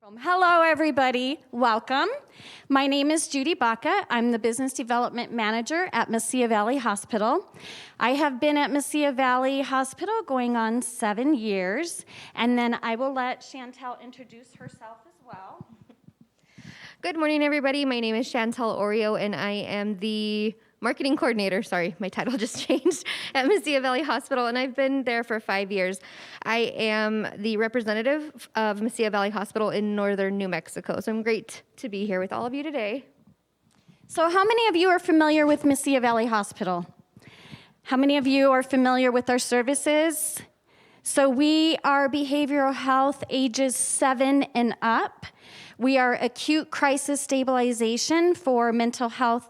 Hello, everybody. Welcome. My name is Judy Baca. I'm the Business Development Manager at Mesilla Valley Hospital. I have been at Mesilla Valley Hospital going on 7 years, and then I will let Chantel introduce herself as well. Good morning, everybody. My name is Chantel Oreo, and I am the marketing coordinator. Sorry, my title just changed at Mesilla Valley Hospital, and I've been there for 5 years. I am the representative of Mesilla Valley Hospital in northern New Mexico, so I'm great to be here with all of you today. So how many of you are familiar with Mesilla Valley Hospital? How many of you are familiar with our services? So we are behavioral health ages 7 and up. We are acute crisis stabilization for mental health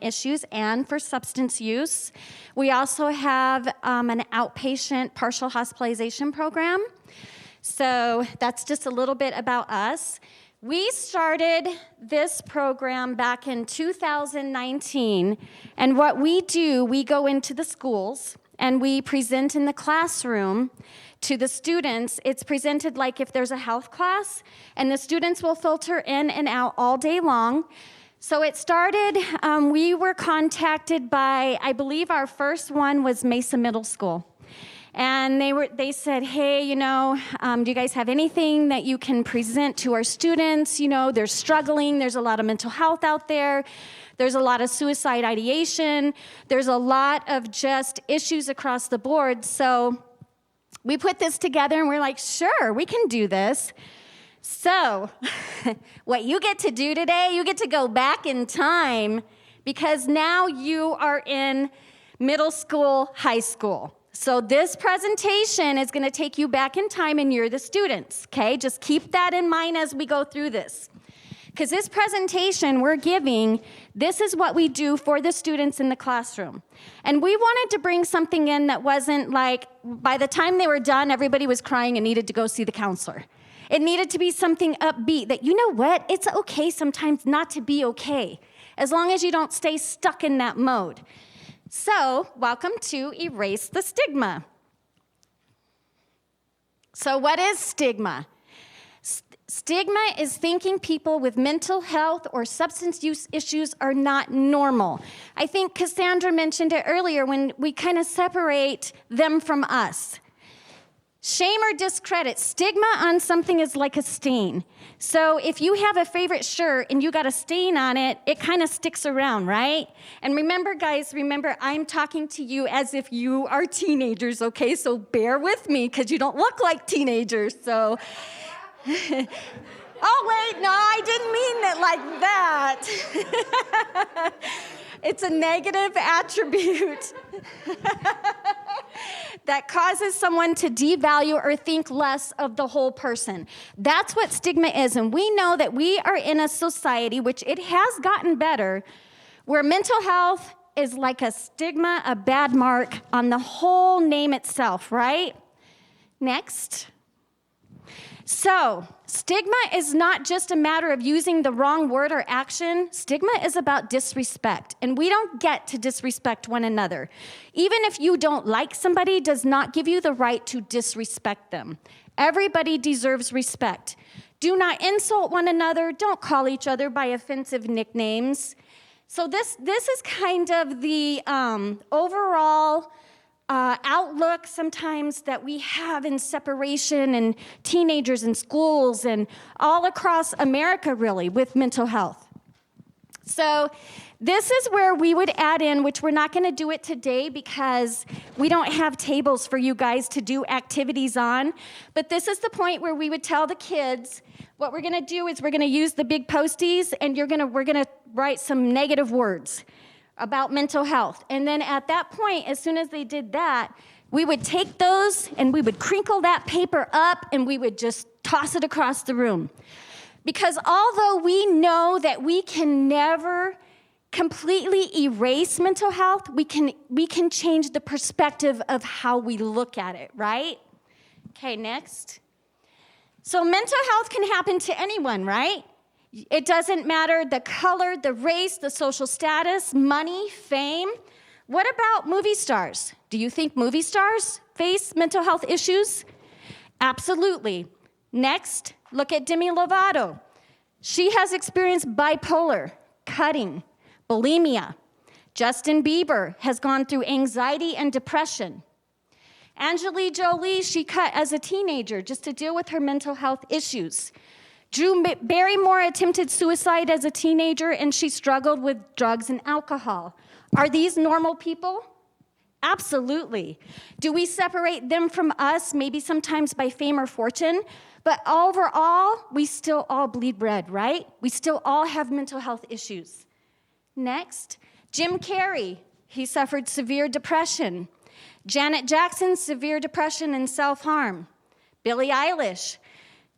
issues and for substance use. We also have an outpatient partial hospitalization program. So that's just a little bit about us. We started this program back in 2019, and what we do, we go into the schools and we present in the classroom to the students. It's presented like if there's a health class, and the students will filter in and out all day long. So it started, we were contacted by, I believe our first one was Mesa Middle School. And they said, hey, do you guys have anything that you can present to our students? They're struggling. There's a lot of mental health out there. There's a lot of suicide ideation. There's a lot of just issues across the board. So we put this together and we're like, sure, we can do this. So what you get to do today, you get to go back in time because now you are in middle school, high school. So this presentation is going to take you back in time and you're the students, okay? Just keep that in mind as we go through this. Because this presentation we're giving, this is what we do for the students in the classroom. And we wanted to bring something in that wasn't like, by the time they were done, everybody was crying and needed to go see the counselor. It needed to be something upbeat that, you know what, it's okay sometimes not to be okay, as long as you don't stay stuck in that mode. So, welcome to Erase the Stigma. So what is stigma? Stigma is thinking people with mental health or substance use issues are not normal. I think Cassandra mentioned it earlier when we kind of separate them from us. Shame or discredit. Stigma on something is like a stain. So if you have a favorite shirt and you got a stain on it, it kind of sticks around, right? And remember, guys, I'm talking to you as if you are teenagers, okay? So bear with me because you don't look like teenagers, so. Oh, wait, no, I didn't mean it like that. It's a negative attribute that causes someone to devalue or think less of the whole person. That's what stigma is, and we know that we are in a society, which it has gotten better, where mental health is like a stigma, a bad mark on the whole name itself, right? Next. So, stigma is not just a matter of using the wrong word or action. Stigma is about disrespect, and we don't get to disrespect one another. Even if you don't like somebody, does not give you the right to disrespect them. Everybody deserves respect. Do not insult one another. Don't call each other by offensive nicknames. So this is kind of the overall outlook sometimes that we have in separation and teenagers in schools and all across America, really, with mental health. So this is where we would add in, which we're not going to do it today because we don't have tables for you guys to do activities on, but this is the point where we would tell the kids, what we're going to do is we're going to use the big posties and we're going to write some negative words about mental health. And then at that point, as soon as they did that, we would take those and we would crinkle that paper up and we would just toss it across the room. Because although we know that we can never completely erase mental health, we can change the perspective of how we look at it, right? Okay, next. So mental health can happen to anyone, right? It doesn't matter the color, the race, the social status, money, fame. What about movie stars? Do you think movie stars face mental health issues? Absolutely. Next, Look at Demi Lovato. She has experienced bipolar, cutting, bulimia. Justin Bieber has gone through anxiety and depression. Angelina Jolie, she cut as a teenager just to deal with her mental health issues. Drew Barrymore attempted suicide as a teenager, and she struggled with drugs and alcohol. Are these normal people? Absolutely. Do we separate them from us, maybe sometimes by fame or fortune? But overall, we still all bleed red, right? We still all have mental health issues. Next, Jim Carrey, he suffered severe depression. Janet Jackson, severe depression and self-harm. Billie Eilish,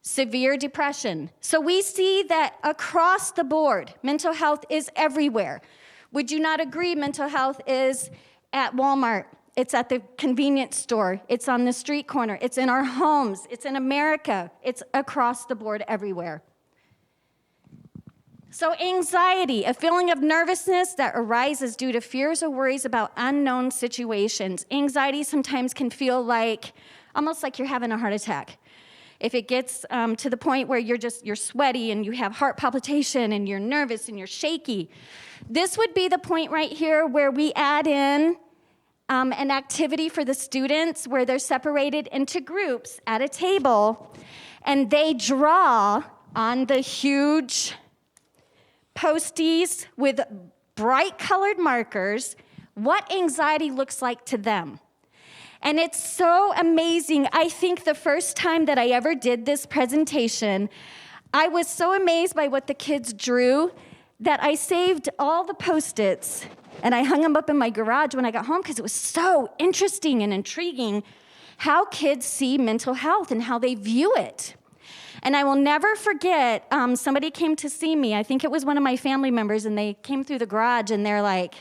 severe depression. So we see that across the board, mental health is everywhere. Would you not agree mental health is at Walmart? It's at the convenience store. It's on the street corner. It's in our homes. It's in America. It's across the board everywhere. So anxiety, a feeling of nervousness that arises due to fears or worries about unknown situations. Anxiety sometimes can feel like, almost like you're having a heart attack. If it gets to the point where you're sweaty and you have heart palpitation and you're nervous and you're shaky, this would be the point right here where we add in an activity for the students where they're separated into groups at a table, and they draw on the huge posties with bright colored markers what anxiety looks like to them. And it's so amazing. I think the first time that I ever did this presentation, I was so amazed by what the kids drew that I saved all the Post-its and I hung them up in my garage when I got home because it was so interesting and intriguing how kids see mental health and how they view it. And I will never forget, somebody came to see me. I think it was one of my family members, and they came through the garage, and they're like,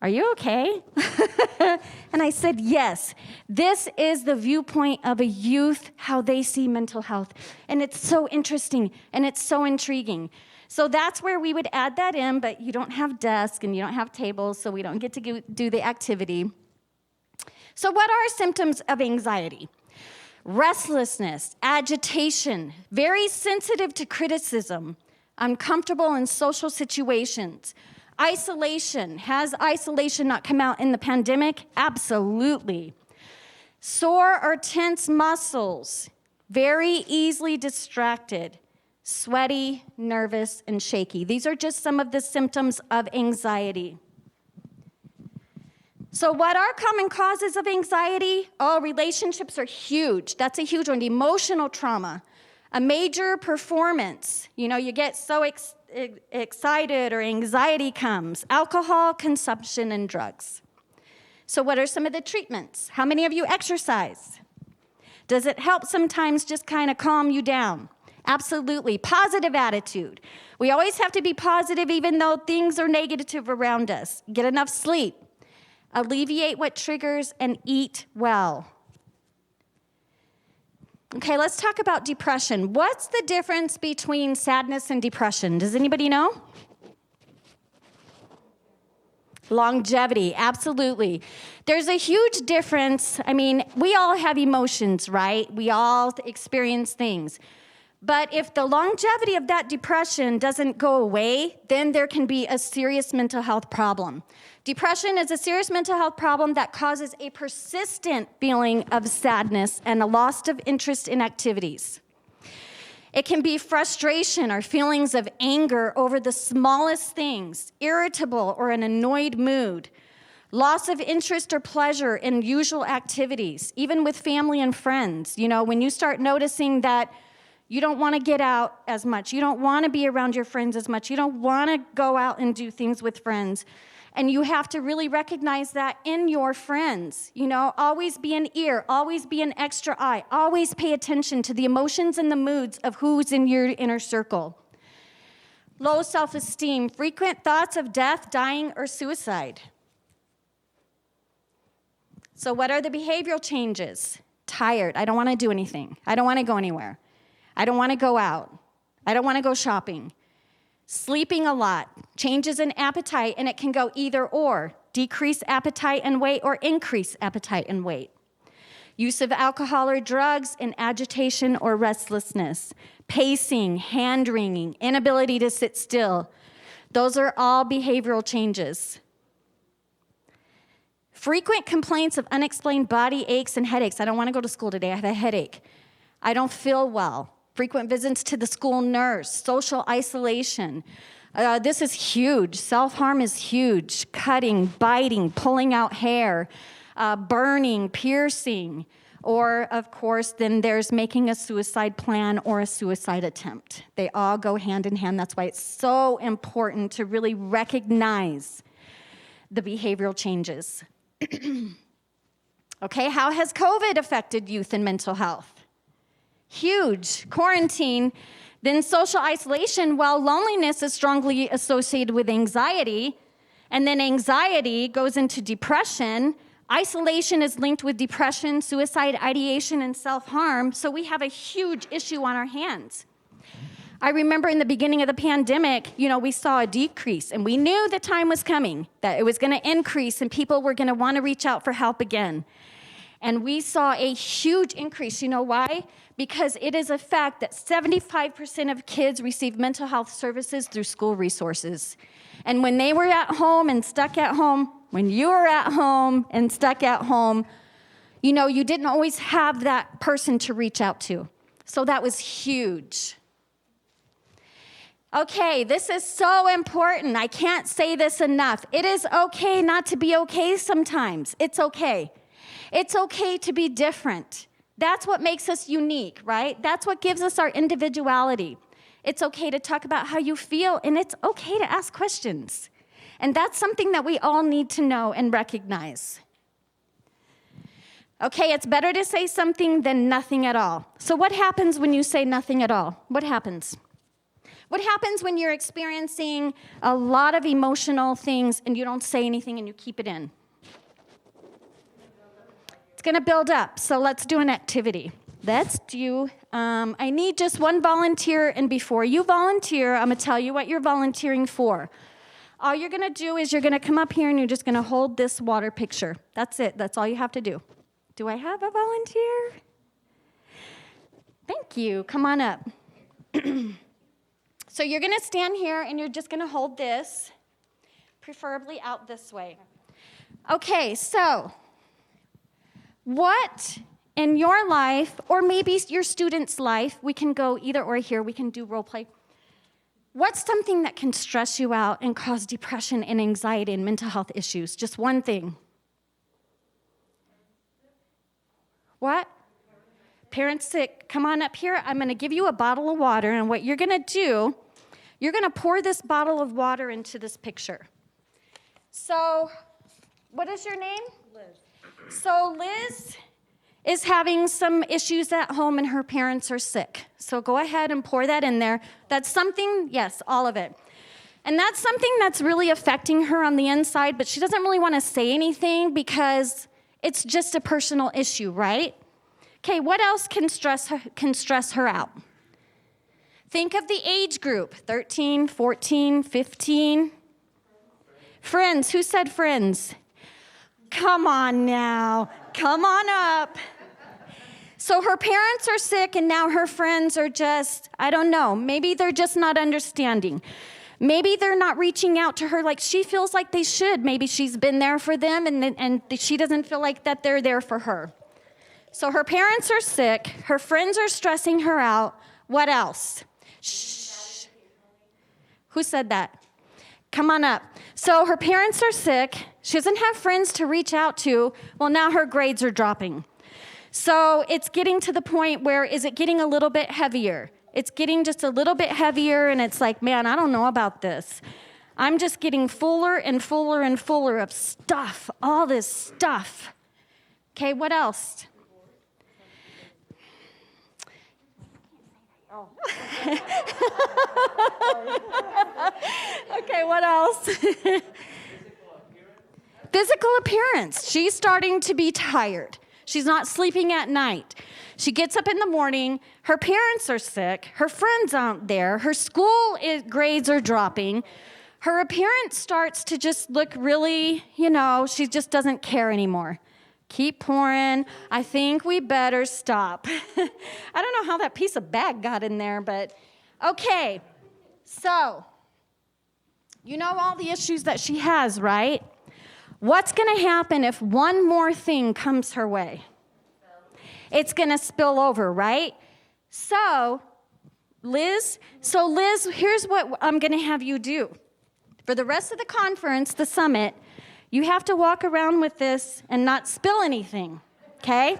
"Are you okay?" And I said, yes. This is the viewpoint of a youth, how they see mental health. And it's so interesting, and it's so intriguing. So that's where we would add that in, but you don't have desks, and you don't have tables, so we don't get to do the activity. So what are symptoms of anxiety? Restlessness, agitation, very sensitive to criticism, uncomfortable in social situations. Isolation. Has isolation not come out in the pandemic? Absolutely. Sore or tense muscles, very easily distracted, sweaty, nervous, and shaky. These are just some of the symptoms of anxiety. So what are common causes of anxiety? Oh, relationships are huge. That's a huge one. Emotional trauma, a major performance. You get so excited or anxiety comes. Alcohol consumption and drugs. So what are some of the treatments? How many of you exercise? Does it help sometimes just kind of calm you down? Absolutely. Positive attitude. We always have to be positive even though things are negative around us. Get enough sleep. Alleviate what triggers and eat well. Okay, let's talk about depression. What's the difference between sadness and depression? Does anybody know? Longevity, absolutely. There's a huge difference. I mean, we all have emotions, right? We all experience things. But if the longevity of that depression doesn't go away, then there can be a serious mental health problem. Depression is a serious mental health problem that causes a persistent feeling of sadness and a loss of interest in activities. It can be frustration or feelings of anger over the smallest things, irritable or an annoyed mood, loss of interest or pleasure in usual activities, even with family and friends. When you start noticing that you don't want to get out as much, you don't want to be around your friends as much, you don't want to go out and do things with friends. And you have to really recognize that in your friends. Always be an ear, always be an extra eye, always pay attention to the emotions and the moods of who's in your inner circle. Low self-esteem, frequent thoughts of death, dying, or suicide. So what are the behavioral changes? Tired, I don't want to do anything. I don't want to go anywhere. I don't want to go out. I don't want to go shopping. Sleeping a lot, changes in appetite, and it can go either or. Decrease appetite and weight or increase appetite and weight. use of alcohol or drugs, and agitation or restlessness, pacing, hand-wringing, inability to sit still. Those are all behavioral changes. Frequent complaints of unexplained body aches and headaches. I don't want to go to school today. I have a headache. I don't feel well. Frequent visits to the school nurse, social isolation. This is huge. Self-harm is huge. Cutting, biting, pulling out hair, burning, piercing. Or, of course, then there's making a suicide plan or a suicide attempt. They all go hand in hand. That's why it's so important to really recognize the behavioral changes. Okay, how has COVID affected youth and mental health? Huge. Quarantine, then social isolation. Well, loneliness is strongly associated with anxiety, and then anxiety goes into depression. Isolation is linked with depression, suicide ideation, and self-harm, so we have a huge issue on our hands. I remember in the beginning of the pandemic, we saw a decrease, and we knew the time was coming, that it was going to increase, and people were going to want to reach out for help again. And we saw a huge increase. You know why? Because it is a fact that 75% of kids receive mental health services through school resources. And when they were at home and stuck at home, when you were at home and stuck at home, you didn't always have that person to reach out to. So that was huge. Okay, this is so important. I can't say this enough. It is okay not to be okay sometimes. It's okay. It's okay to be different. That's what makes us unique, right? That's what gives us our individuality. It's okay to talk about how you feel, and it's okay to ask questions. And that's something that we all need to know and recognize. Okay, it's better to say something than nothing at all. So what happens when you say nothing at all? What happens? What happens when you're experiencing a lot of emotional things and you don't say anything and you keep it in? It's going to build up, so let's do an activity. I need just one volunteer, and before you volunteer, I'm going to tell you what you're volunteering for. All you're going to do is you're going to come up here and you're just going to hold this water picture. That's it. That's all you have to do. Do I have a volunteer? Thank you. Come on up. So you're going to stand here and you're just going to hold this, preferably out this way. Okay, so what in your life, or maybe your student's life, we can go either or here, we can do role play. What's something that can stress you out and cause depression and anxiety and mental health issues? Just one thing. What? Parents sick. Come on up here. I'm going to give you a bottle of water, and what you're going to do, you're going to pour this bottle of water into this picture. So, what is your name? Liz. So Liz is having some issues at home and her parents are sick. So go ahead and pour that in there. That's something, yes, all of it. And that's something that's really affecting her on the inside, but she doesn't really want to say anything because it's just a personal issue, right? Okay, what else can stress her out? Think of the age group, 13, 14, 15. Friends, who said friends? Come on now, come on up. So her parents are sick and now her friends are just, I don't know, maybe they're just not understanding. Maybe they're not reaching out to her like she feels like they should. Maybe she's been there for them and she doesn't feel like that they're there for her. So her parents are sick, her friends are stressing her out. What else? Shh. Who said that? Come on up. So her parents are sick, she doesn't have friends to reach out to. Well, now her grades are dropping. So it's getting to the point where, is it getting a little bit heavier? It's getting just a little bit heavier, and it's like, man, I don't know about this. I'm just getting fuller and fuller and fuller of stuff, all this stuff. Okay, what else? Oh. Okay, what else? Physical appearance. She's starting to be tired. She's not sleeping at night. She gets up in the morning, her parents are sick, her friends aren't there, her school grades are dropping. Her appearance starts to just look really, she just doesn't care anymore. Keep pouring. I think we better stop. I don't know how that piece of bag got in there, but okay. So, you know all the issues that she has, right? What's going to happen if one more thing comes her way? It's going to spill over, right? So, Liz, here's what I'm going to have you do. For the rest of the conference, the summit, you have to walk around with this and not spill anything, okay?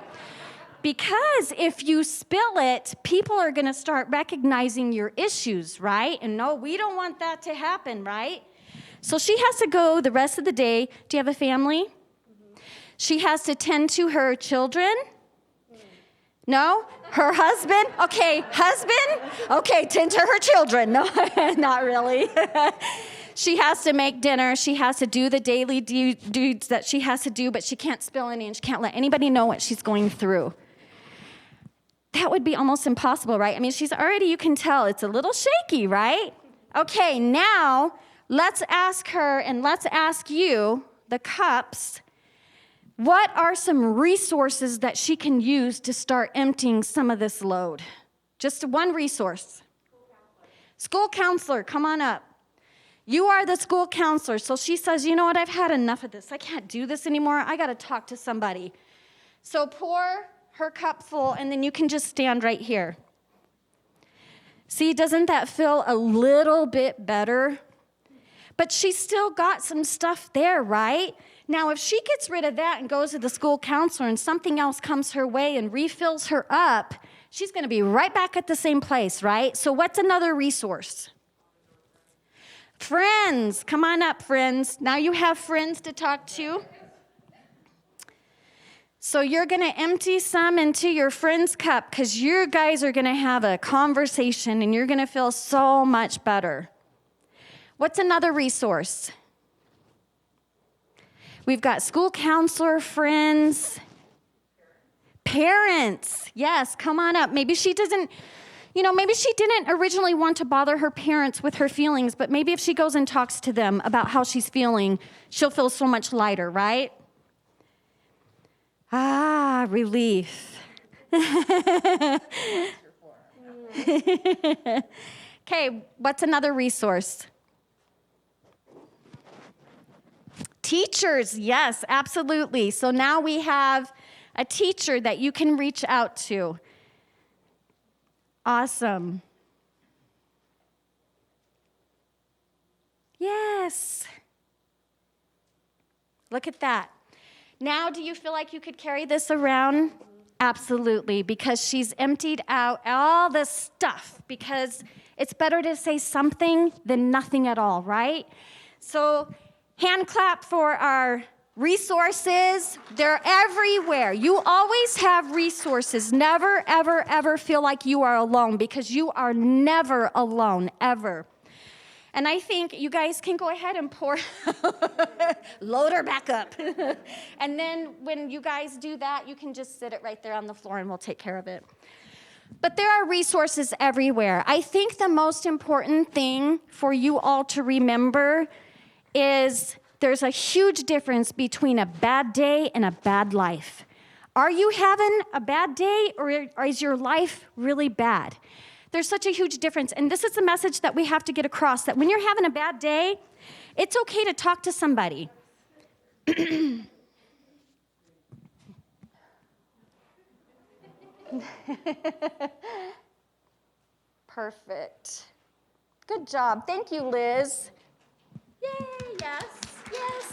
Because if you spill it, people are going to start recognizing your issues, right? And no, we don't want that to happen, right? So she has to go the rest of the day. Do you have a family? Mm-hmm. She has to tend to her children. No? Her husband? Okay, husband? Okay, tend to her children. No, not really. She has to make dinner. She has to do the daily duties that she has to do, but she can't spill any and she can't let anybody know what she's going through. That would be almost impossible, right? I mean, she's already, you can tell, it's a little shaky, right? Okay, now let's ask her and let's ask you, the cups, what are some resources that she can use to start emptying some of this load? Just one resource. School counselor, come on up. You are the school counselor. So she says, you know what, I've had enough of this. I can't do this anymore. I got to talk to somebody. So pour her cup full, and then you can just stand right here. See, doesn't that feel a little bit better? But she's still got some stuff there, right? Now, if she gets rid of that and goes to the school counselor and something else comes her way and refills her up, she's going to be right back at the same place, right? So what's another resource? Friends. Come on up, friends. Now you have friends to talk to. So you're going to empty some into your friend's cup because you guys are going to have a conversation and you're going to feel so much better. What's another resource? We've got school counselor, friends, parents. Yes, come on up. Maybe she didn't originally want to bother her parents with her feelings, but maybe if she goes and talks to them about how she's feeling, she'll feel so much lighter, right? Ah, relief. Okay, what's another resource? Teachers, yes, absolutely. So now we have a teacher that you can reach out to. Awesome. Yes. Look at that. Now, do you feel like you could carry this around? Absolutely, because she's emptied out all this stuff, because it's better to say something than nothing at all, right? So, hand clap for our resources. They're everywhere. You always have resources. Never, ever, ever feel like you are alone, because you are never alone, ever. And I think you guys can go ahead and pour, load her back up. And then when you guys do that, you can just sit it right there on the floor and we'll take care of it. But there are resources everywhere. I think the most important thing for you all to remember is there's a huge difference between a bad day and a bad life. Are you having a bad day, or is your life really bad? There's such a huge difference. And this is the message that we have to get across, that when you're having a bad day, it's okay to talk to somebody. Perfect. Good job. Thank you, Liz. Yay, yes, yes.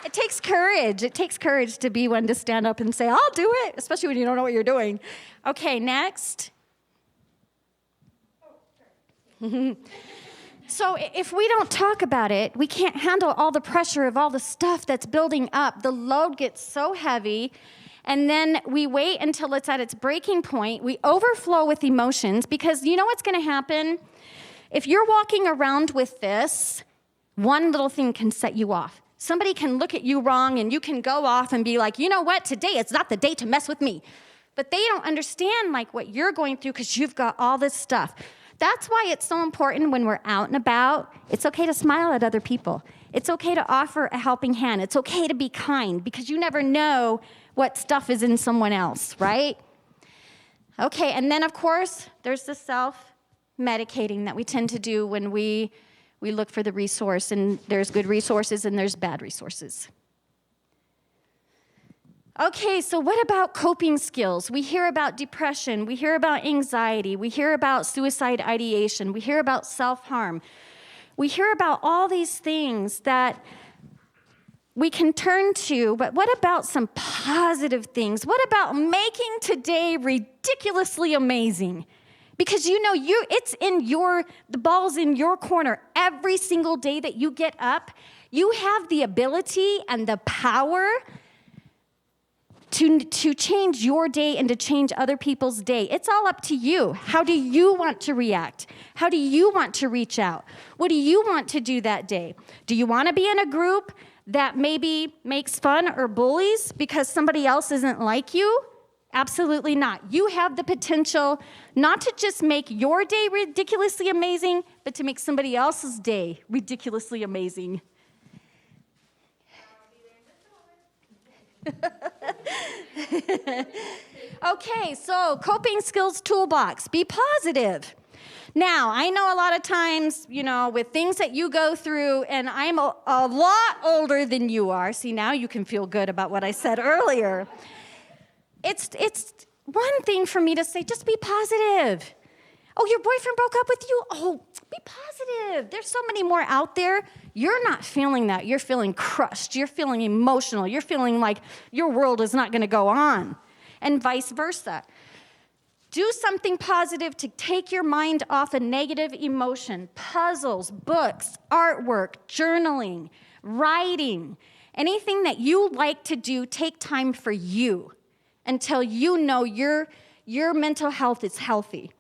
It takes courage. It takes courage to be one to stand up and say, I'll do it, especially when you don't know what you're doing. Okay, next. So if we don't talk about it, we can't handle all the pressure of all the stuff that's building up. The load gets so heavy, and then we wait until it's at its breaking point. We overflow with emotions, because you know what's going to happen? If you're walking around with this, one little thing can set you off. Somebody can look at you wrong, and you can go off and be like, you know what, today it's not the day to mess with me. But they don't understand like what you're going through, because you've got all this stuff. That's why it's so important when we're out and about. It's okay to smile at other people. It's okay to offer a helping hand. It's okay to be kind because you never know what stuff is in someone else, right? Okay, and then of course, there's the self-medicating that we tend to do when we look for the resource, and there's good resources and there's bad resources. Okay, so what about coping skills? We hear about depression, we hear about anxiety, we hear about suicide ideation, we hear about self-harm. We hear about all these things that we can turn to, but what about some positive things? What about making today ridiculously amazing? Because it's the ball's in your corner. Every single day that you get up, you have the ability and the power to change your day and to change other people's day. It's all up to you. How do you want to react? How do you want to reach out? What do you want to do that day? Do you want to be in a group that maybe makes fun or bullies because somebody else isn't like you? Absolutely not. You have the potential not to just make your day ridiculously amazing, but to make somebody else's day ridiculously amazing. Okay, so coping skills toolbox. Be positive. Now, I know a lot of times, with things that you go through, and I'm a lot older than you are. See, now you can feel good about what I said earlier. It's one thing for me to say, just be positive. Oh, your boyfriend broke up with you? Oh, be positive. There's so many more out there. You're not feeling that. You're feeling crushed. You're feeling emotional. You're feeling like your world is not going to go on, and vice versa. Do something positive to take your mind off a negative emotion. Puzzles, books, artwork, journaling, writing, anything that you like to do, take time for you until you know your mental health is healthy.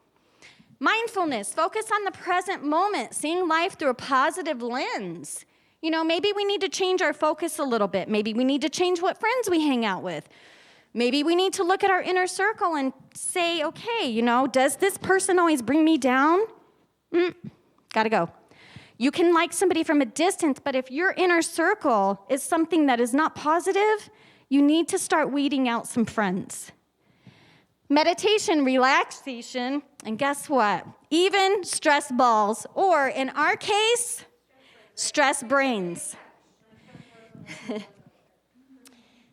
Mindfulness, focus on the present moment, seeing life through a positive lens. Maybe we need to change our focus a little bit. Maybe we need to change what friends we hang out with. Maybe we need to look at our inner circle and say, okay, does this person always bring me down? Gotta go. You can like somebody from a distance, but if your inner circle is something that is not positive, you need to start weeding out some friends. Meditation, relaxation, and guess what? Even stress balls, or in our case, stress brains.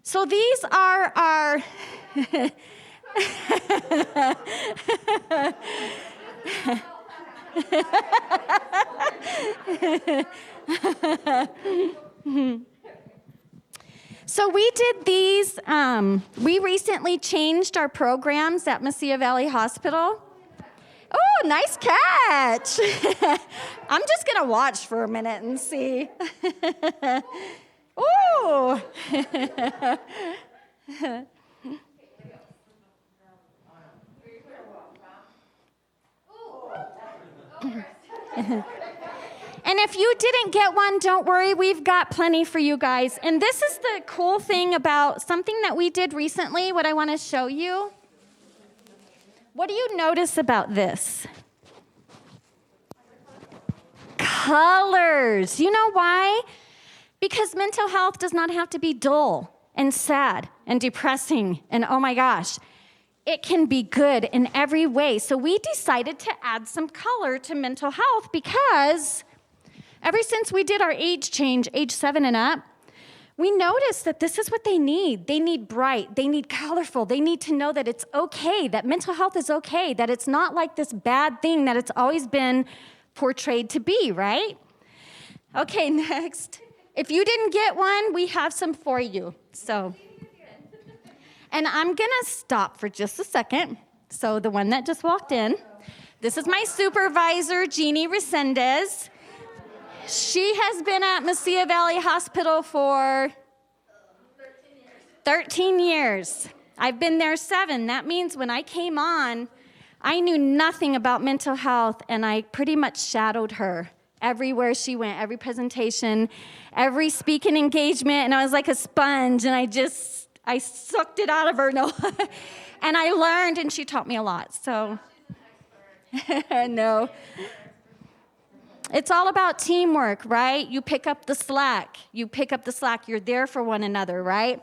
So these are our So we did these, we recently changed our programs at Mesilla Valley Hospital. Oh, nice catch. I'm just going to watch for a minute and see. Ooh. And if you didn't get one, don't worry, we've got plenty for you guys. And this is the cool thing about something that we did recently, what I want to show you. What do you notice about this? Colors. You know why? Because mental health does not have to be dull and sad and depressing and oh my gosh. It can be good in every way. So we decided to add some color to mental health because ever since we did our age change, age 7 and up, we noticed that this is what they need. They need bright, they need colorful, they need to know that it's okay, that mental health is okay, that it's not like this bad thing that it's always been portrayed to be, right? Okay, next. If you didn't get one, we have some for you. And I'm gonna stop for just a second. So the one that just walked in, this is my supervisor, Jeannie Resendez. She has been at Mesilla Valley Hospital for 13 years. I've been there 7. That means when I came on, I knew nothing about mental health, and I pretty much shadowed her everywhere she went, every presentation, every speaking engagement, and I was like a sponge, and I sucked it out of her, no. And I learned, and she taught me a lot, so. No. It's all about teamwork, right? You pick up the slack. You pick up the slack. You're there for one another, right?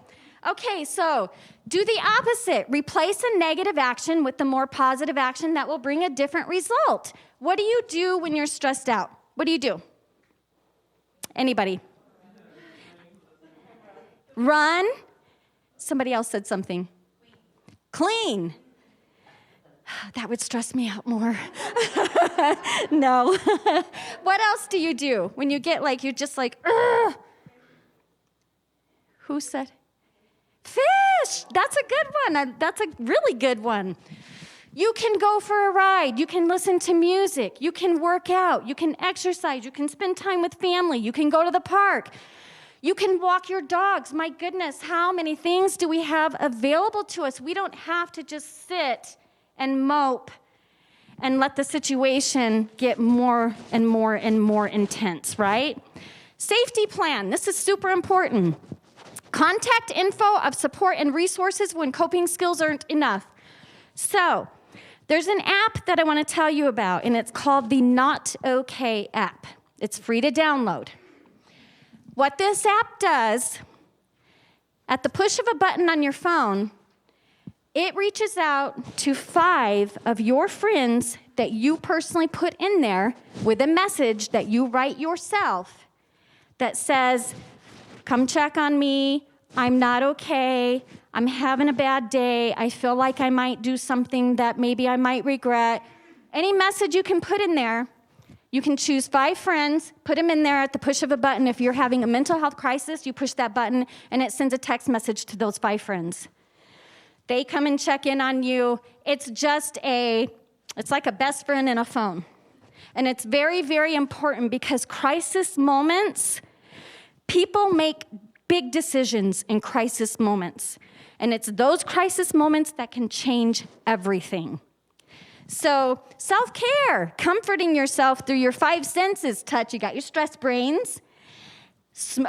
Okay, so do the opposite. Replace a negative action with the more positive action that will bring a different result. What do you do when you're stressed out? What do you do? Anybody? Run. Somebody else said something. Clean. That would stress me out more. No. What else do you do when you get like, you're just like, ugh? Who said? Fish. That's a good one. That's a really good one. You can go for a ride. You can listen to music. You can work out. You can exercise. You can spend time with family. You can go to the park. You can walk your dogs. My goodness, how many things do we have available to us? We don't have to just sit and mope and let the situation get more and more and more intense, right? Safety plan. This is super important. Contact info of support and resources when coping skills aren't enough. So, there's an app that I want to tell you about, and it's called the Not Okay app. It's free to download. What this app does, at the push of a button on your phone, it reaches out to 5 of your friends that you personally put in there with a message that you write yourself that says, come check on me, I'm not okay, I'm having a bad day, I feel like I might do something that maybe I might regret. Any message you can put in there, you can choose 5 friends, put them in there at the push of a button. If you're having a mental health crisis, you push that button and it sends a text message to those 5 friends. They come and check in on you. It's like a best friend in a phone. And it's very, very important because crisis moments, people make big decisions in crisis moments. And it's those crisis moments that can change everything. So self-care, comforting yourself through your 5 senses. Touch, you got your stress brains,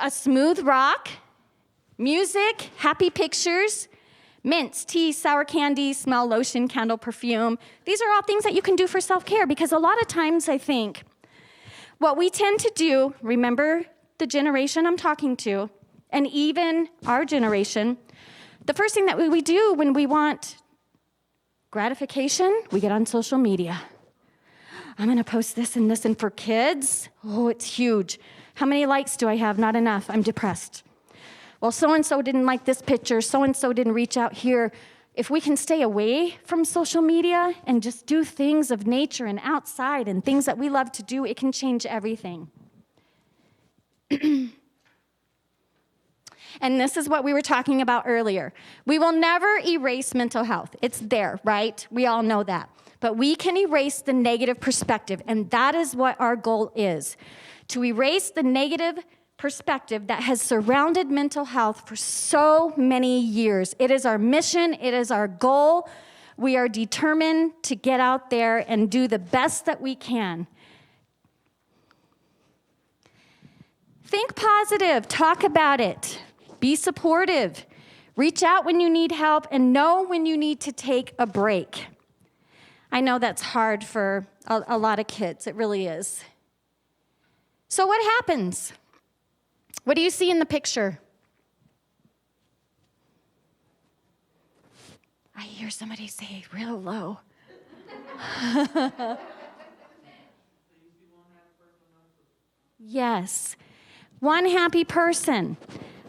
a smooth rock, music, happy pictures, mints, tea, sour candy, smell, lotion, candle, perfume. These are all things that you can do for self-care because a lot of times I think what we tend to do, remember the generation I'm talking to, and even our generation, the first thing that we do when we want gratification, we get on social media. I'm going to post this, and for kids, oh, it's huge. How many likes do I have? Not enough. I'm depressed. Well, so-and-so didn't like this picture. So-and-so didn't reach out here. If we can stay away from social media and just do things of nature and outside and things that we love to do, it can change everything. And this is what we were talking about earlier. We will never erase mental health. It's there, right? We all know that. But we can erase the negative perspective, and that is what our goal is, to erase the negative perspective that has surrounded mental health for so many years. It is our mission. It is our goal. We are determined to get out there and do the best that we can. Think positive. Talk about it. Be supportive. Reach out when you need help and know when you need to take a break. I know that's hard for a lot of kids. It really is. So what happens? What do you see in the picture? I hear somebody say real low. Yes, one happy person.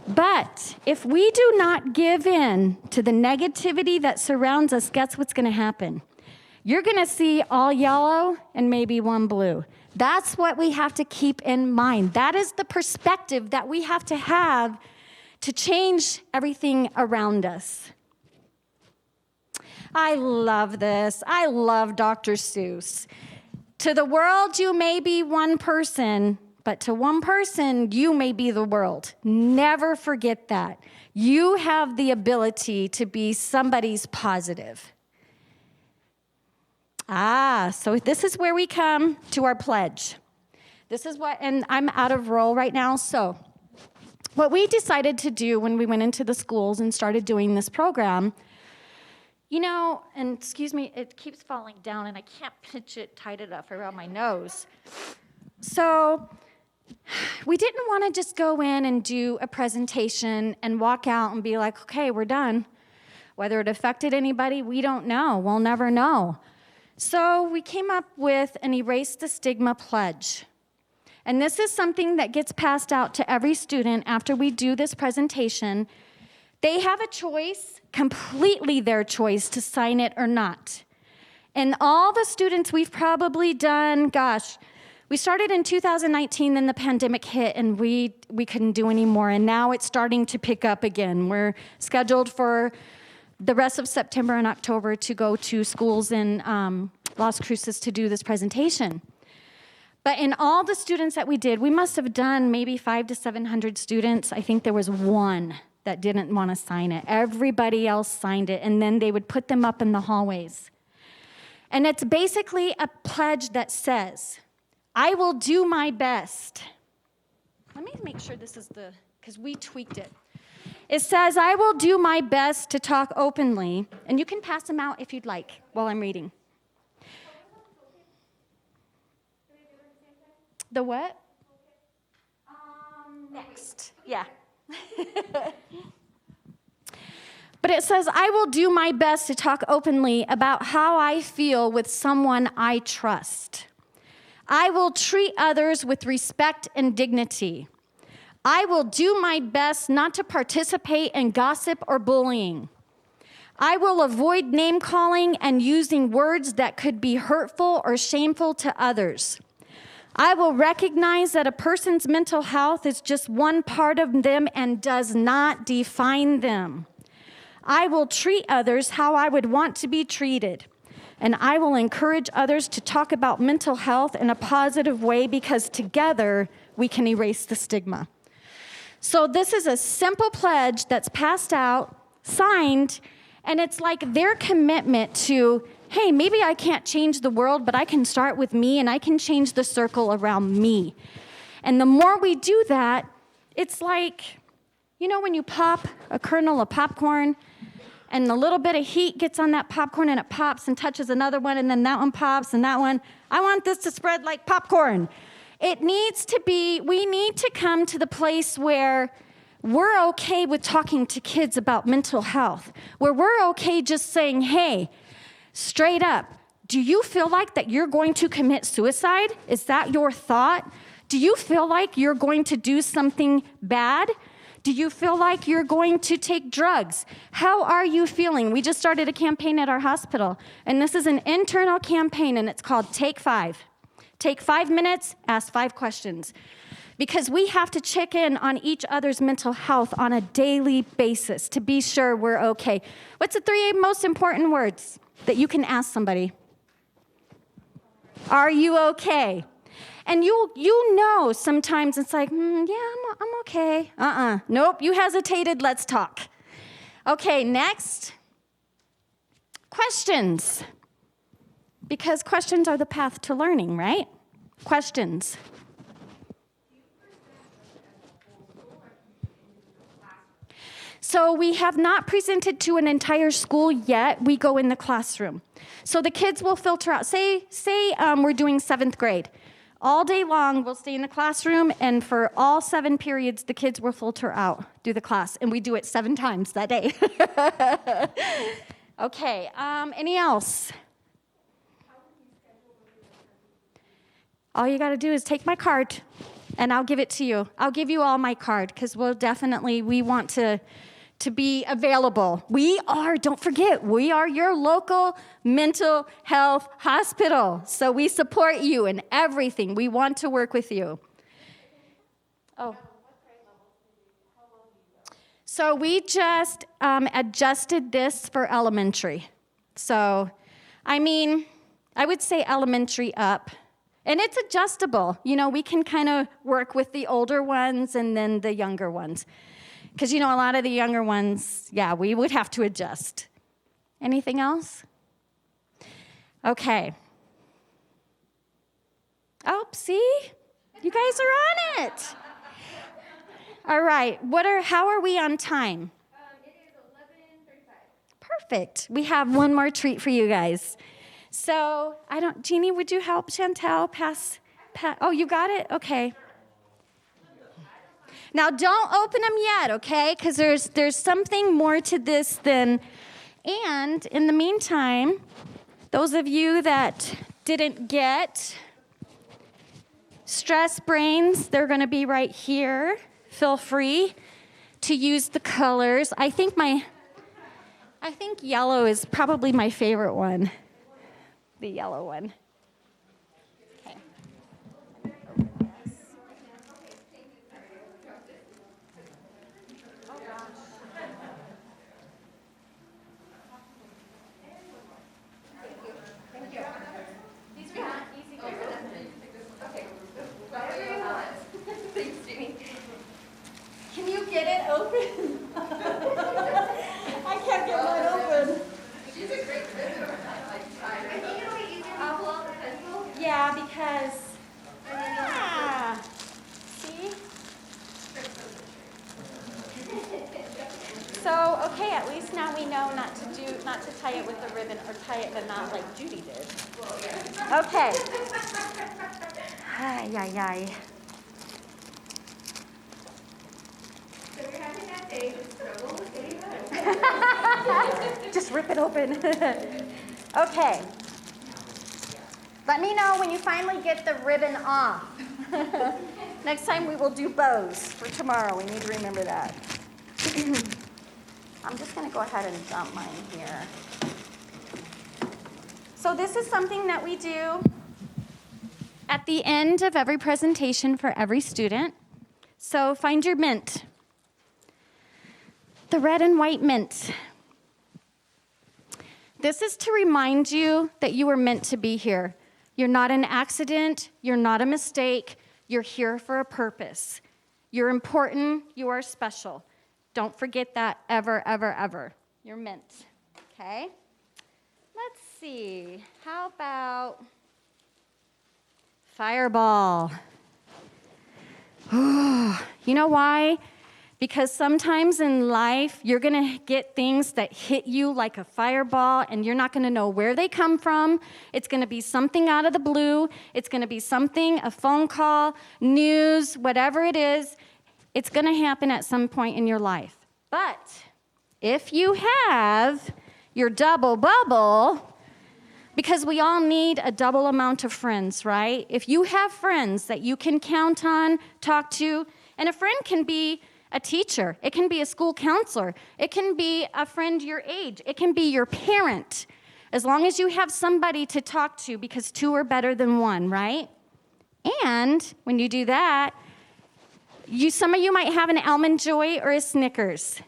But if we do not give in to the negativity that surrounds us, guess what's going to happen? You're going to see all yellow and maybe one blue. That's what we have to keep in mind. That is the perspective that we have to change everything around us. I love this. I love Dr. Seuss. To the world, you may be one person, but to one person, you may be the world. Never forget that. You have the ability to be somebody's positive. So this is where we come to our pledge. This is what, and I'm out of role right now, so what we decided to do when we went into the schools and started doing this program, and excuse me, it keeps falling down and I can't pinch it tight enough around my nose. So we didn't want to just go in and do a presentation and walk out and be like, okay, we're done. Whether it affected anybody, we don't know. We'll never know. So we came up with an Erase the Stigma pledge. And this is something that gets passed out to every student after we do this presentation. They have a choice, completely their choice, to sign it or not. And all the students we've probably done, we started in 2019, then the pandemic hit, and we couldn't do any more. And now it's starting to pick up again. We're scheduled for the rest of September and October to go to schools in Las Cruces to do this presentation. But in all the students that we did, we must have done maybe 500 to 700 students. I think there was one that didn't want to sign it. Everybody else signed it, and then they would put them up in the hallways. And it's basically a pledge that says, I will do my best. Let me make sure this is because we tweaked it. It says, I will do my best to talk openly, and you can pass them out if you'd like while I'm reading. The what? Next. Yeah. But it says, I will do my best to talk openly about how I feel with someone I trust. I will treat others with respect and dignity. I will do my best not to participate in gossip or bullying. I will avoid name-calling and using words that could be hurtful or shameful to others. I will recognize that a person's mental health is just one part of them and does not define them. I will treat others how I would want to be treated. And I will encourage others to talk about mental health in a positive way because together we can erase the stigma. So this is a simple pledge that's passed out, signed, and it's like their commitment to, hey, maybe I can't change the world, but I can start with me and I can change the circle around me. And the more we do that, it's like, when you pop a kernel of popcorn and a little bit of heat gets on that popcorn and it pops and touches another one and then that one pops and that one. I want this to spread like popcorn. We need to come to the place where we're okay with talking to kids about mental health, where we're okay just saying, hey, straight up, do you feel like that you're going to commit suicide? Is that your thought? Do you feel like you're going to do something bad? Do you feel like you're going to take drugs? How are you feeling? We just started a campaign at our hospital, and this is an internal campaign, and it's called Take 5. Take 5 minutes, ask 5 questions. Because we have to check in on each other's mental health on a daily basis to be sure we're okay. What's the 3 most important words that you can ask somebody? Are you okay? And you know sometimes it's like, I'm okay. Nope, you hesitated, let's talk. Okay, next. Questions. Because questions are the path to learning, right? Questions. So we have not presented to an entire school yet. We go in the classroom. So the kids will filter out. Say we're doing 7th grade. All day long, we'll stay in the classroom, and for all 7 periods, the kids will filter out through the class, and we do it 7 times that day. Okay, any else? All you got to do is take my card, and I'll give it to you. I'll give you all my card, because we want to be available. Don't forget, we are your local mental health hospital. So we support you in everything. We want to work with you. Oh. So we just adjusted this for elementary. So, I would say elementary up. And it's adjustable. We can kind of work with the older ones and then the younger ones. Because, a lot of the younger ones, we would have to adjust. Anything else? Okay. Oh, see? You guys are on it. All right. How are we on time? It is 11:35. Perfect. We have one more treat for you guys. So, Jeannie, would you help Chantel pass Oh, you got it? Okay. Now, don't open them yet, okay? Because there's something more to this than... And in the meantime, those of you that didn't get stress brains, they're going to be right here. Feel free to use the colors. I think yellow is probably my favorite one. The yellow one. Okay. Can you get it open? I can't get mine open. She's a great visitor. I think it'll be easier to pull out the pencil. Yeah, because... Ah. See? So, okay, at least now we know not to tie it with a ribbon or tie it in a knot like Judy did. Okay. Ay, ay, ay. So you're having that day to struggle with getting that open. Just rip it open. Okay. Let me know when you finally get the ribbon off. Next time we will do bows for tomorrow. We need to remember that. I'm just going to go ahead and dump mine here. So this is something that we do at the end of every presentation for every student. So find your mint. The red and white mint. This is to remind you that you were meant to be here. You're not an accident. You're not a mistake. You're here for a purpose. You're important. You are special. Don't forget that ever, ever, ever. You're meant. Okay? Let's see. How about fireball? You know why? Because sometimes in life, you're going to get things that hit you like a fireball, and you're not going to know where they come from. It's going to be something out of the blue. It's going to be something, a phone call, news, whatever it is. It's going to happen at some point in your life. But if you have your double bubble, because we all need a double amount of friends, right? If you have friends that you can count on, talk to, and a friend can be a teacher, it can be a school counselor, it can be a friend your age, it can be your parent, as long as you have somebody to talk to, because two are better than one, right? And when you do that, some of you might have an Almond Joy or a Snickers.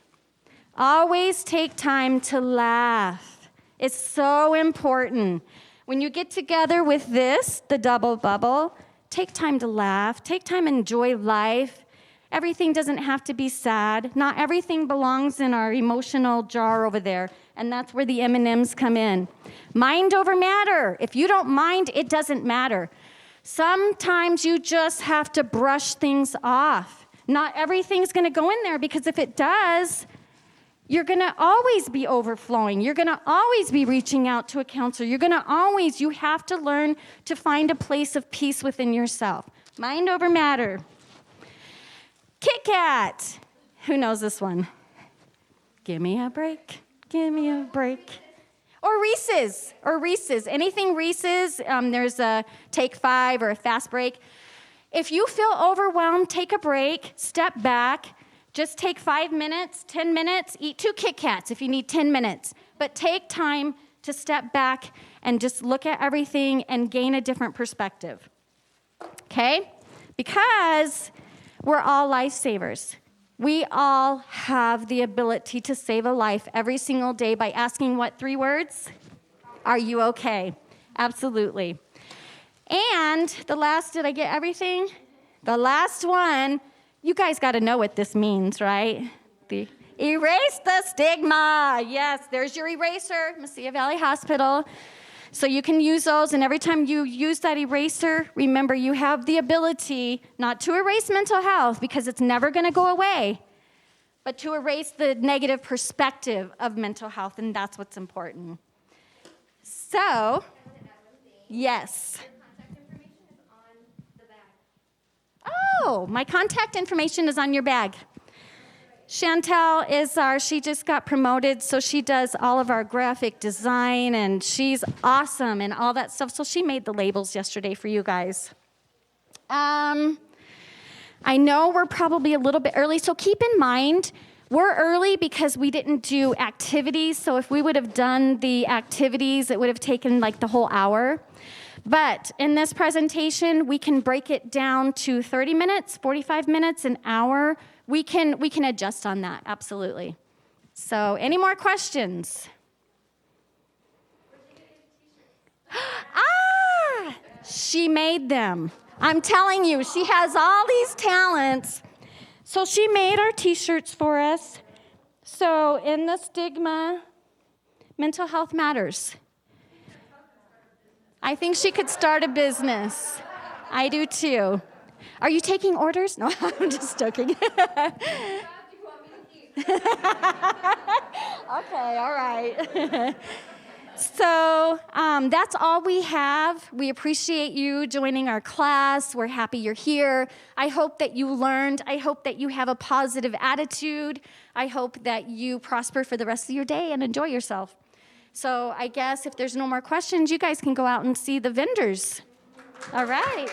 Always take time to laugh. It's so important. When you get together with this, the double bubble, take time to laugh, take time to enjoy life. Everything doesn't have to be sad. Not everything belongs in our emotional jar over there, and that's where the M&Ms come in. Mind over matter. If you don't mind, it doesn't matter. Sometimes you just have to brush things off. Not everything's going to go in there, because if it does, you're going to always be overflowing. You're going to always be reaching out to a counselor. You have to learn to find a place of peace within yourself. Mind over matter. Kit Kat. Who knows this one? Give me a break. Give me a break. Or Reese's. Anything Reese's. There's a take 5 or a fast break. If you feel overwhelmed, take a break. Step back. Just take 5 minutes, 10 minutes. Eat 2 Kit Kats if you need 10 minutes. But take time to step back and just look at everything and gain a different perspective. Okay? Because we're all lifesavers. We all have the ability to save a life every single day by asking what 3 words? Are you okay? Absolutely. And did I get everything? The last one, you guys got to know what this means, right? Erase the stigma. Yes, there's your eraser, Mesilla Valley Hospital. So you can use those, and every time you use that eraser, remember you have the ability not to erase mental health, because it's never going to go away, but to erase the negative perspective of mental health, and that's what's important. So, yes. Contact information is on the Oh, my contact information is on your bag. Chantel she just got promoted, so she does all of our graphic design, and she's awesome and all that stuff. So she made the labels yesterday for you guys. I know we're probably a little bit early, so keep in mind, we're early because we didn't do activities. So if we would have done the activities, it would have taken like the whole hour. But in this presentation, we can break it down to 30 minutes, 45 minutes, an hour. We can adjust on that, absolutely. So any more questions? She made them. I'm telling you, she has all these talents. So she made our t-shirts for us. So in the Stigma, mental health matters. I think she could start a business. I do too. Are you taking orders? No, I'm just joking. Okay, all right. So that's all we have. We appreciate you joining our class. We're happy you're here. I hope that you learned. I hope that you have a positive attitude. I hope that you prosper for the rest of your day and enjoy yourself. So I guess if there's no more questions, you guys can go out and see the vendors. All right.